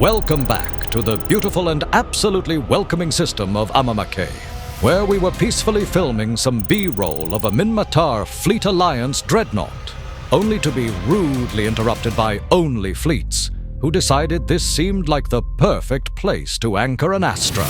Welcome back to the beautiful and absolutely welcoming system of Amamake, where we were peacefully filming some B-roll of a Minmatar Fleet Alliance dreadnought, only to be rudely interrupted by OnlyFleets, who decided this seemed like the perfect place to anchor an Astra.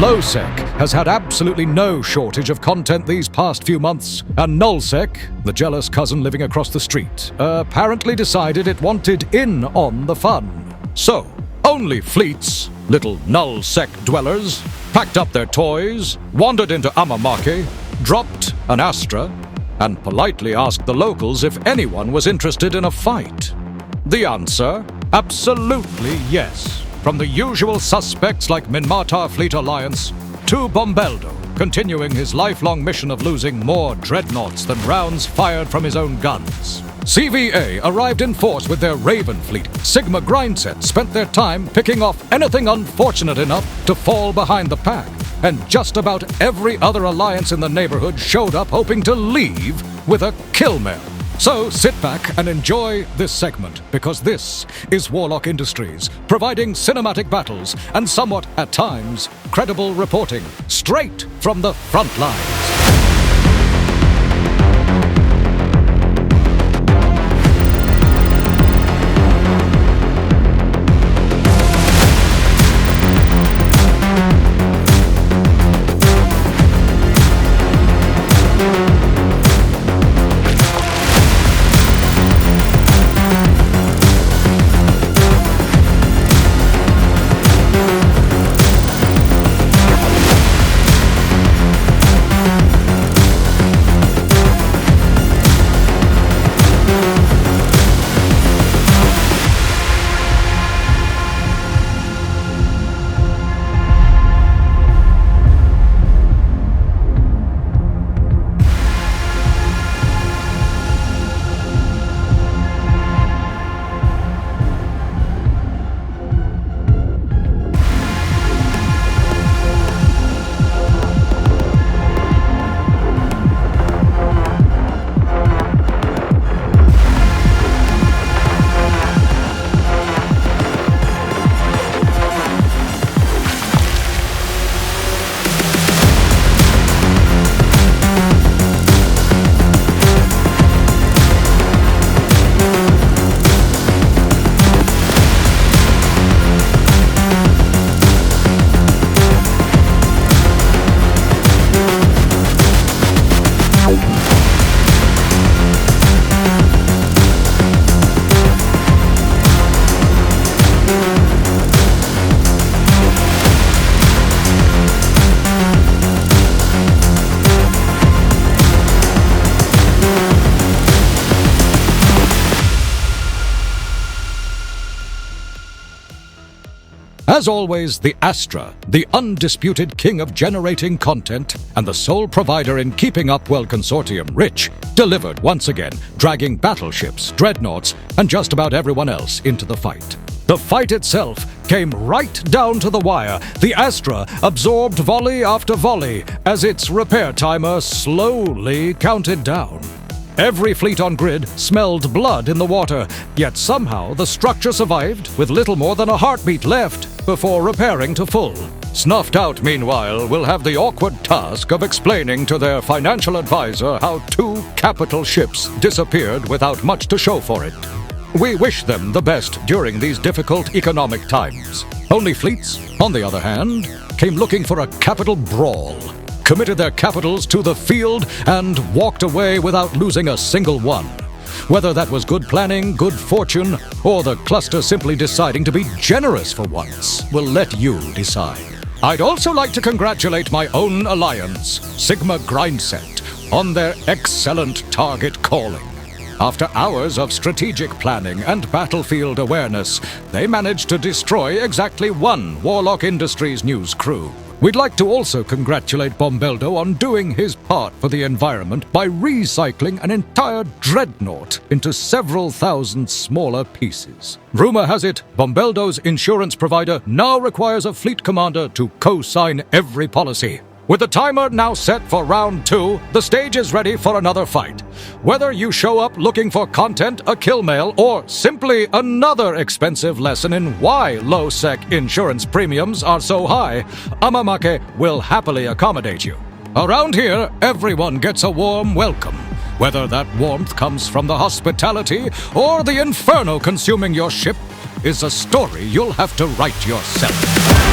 Lowsec has had absolutely no shortage of content these past few months, and nullsec, the jealous cousin living across the street, apparently decided it wanted in on the fun. So, OnlyFleets, little nullsec dwellers, packed up their toys, wandered into Amamake, dropped an Astra, and politely asked the locals if anyone was interested in a fight. The answer? Absolutely yes. From the usual suspects like Minmatar Fleet Alliance to Bombeldo, continuing his lifelong mission of losing more dreadnoughts than rounds fired from his own guns. CVA arrived in force with their Raven fleet. Sigma Grindset spent their time picking off anything unfortunate enough to fall behind the pack. And just about every other alliance in the neighborhood showed up hoping to leave with a kill mail. So sit back and enjoy this segment, because this is Warlock Industries, providing cinematic battles and somewhat, at times, credible reporting, straight from the front lines. As always, the Astra, the undisputed king of generating content and the sole provider in keeping up Well Consortium rich, delivered once again, dragging battleships, dreadnoughts, and just about everyone else into the fight. The fight itself came right down to the wire. The Astra absorbed volley after volley as its repair timer slowly counted down. Every fleet on grid smelled blood in the water, yet somehow the structure survived with little more than a heartbeat left before repairing to full. Snuffed out, meanwhile, will have the awkward task of explaining to their financial advisor how 2 capital ships disappeared without much to show for it. We wish them the best during these difficult economic times. OnlyFleets, on the other hand, came looking for a capital brawl, committed their capitals to the field, and walked away without losing a single one. Whether that was good planning, good fortune, or the cluster simply deciding to be generous for once, we'll let you decide. I'd also like to congratulate my own alliance, Sigma Grindset, on their excellent target calling. After hours of strategic planning and battlefield awareness, they managed to destroy exactly one Warlock Industries news crew. We'd like to also congratulate Bombeldo on doing his part for the environment by recycling an entire dreadnought into several thousand smaller pieces. Rumor has it, Bombeldo's insurance provider now requires a fleet commander to co-sign every policy. With the timer now set for round 2, the stage is ready for another fight. Whether you show up looking for content, a kill mail, or simply another expensive lesson in why low-sec insurance premiums are so high, Amamake will happily accommodate you. Around here, everyone gets a warm welcome. Whether that warmth comes from the hospitality or the inferno consuming your ship is a story you'll have to write yourself.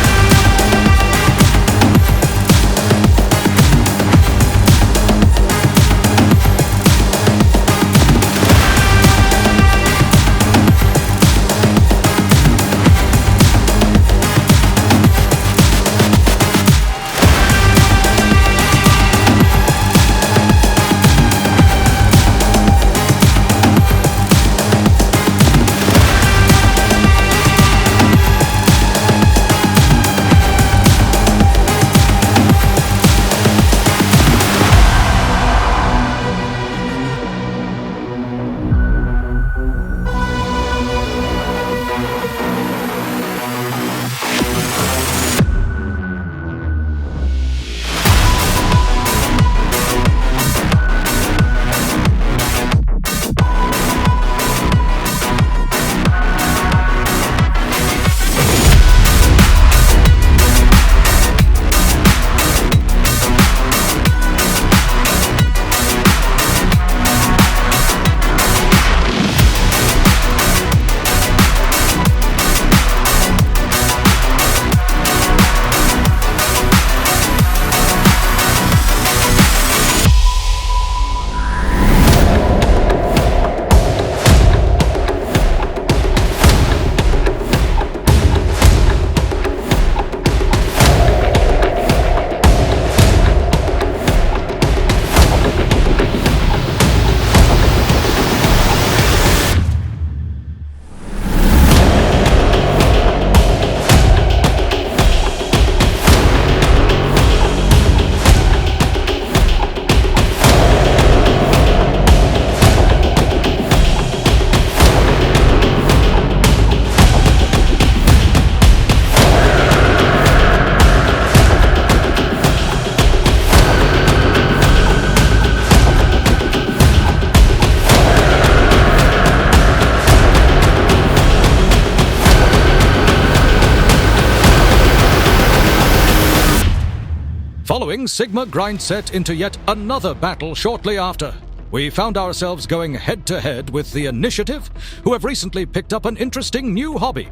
Following Sigma grind set into yet another battle shortly after, we found ourselves going head-to-head with the Initiative, who have recently picked up an interesting new hobby,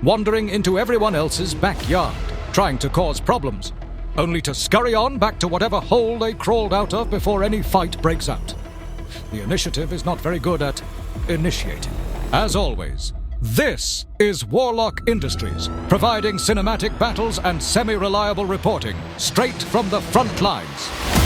wandering into everyone else's backyard, trying to cause problems, only to scurry on back to whatever hole they crawled out of before any fight breaks out. The Initiative is not very good at initiating. As always, this is Warlock Industries, providing cinematic battles and semi-reliable reporting straight from the front lines.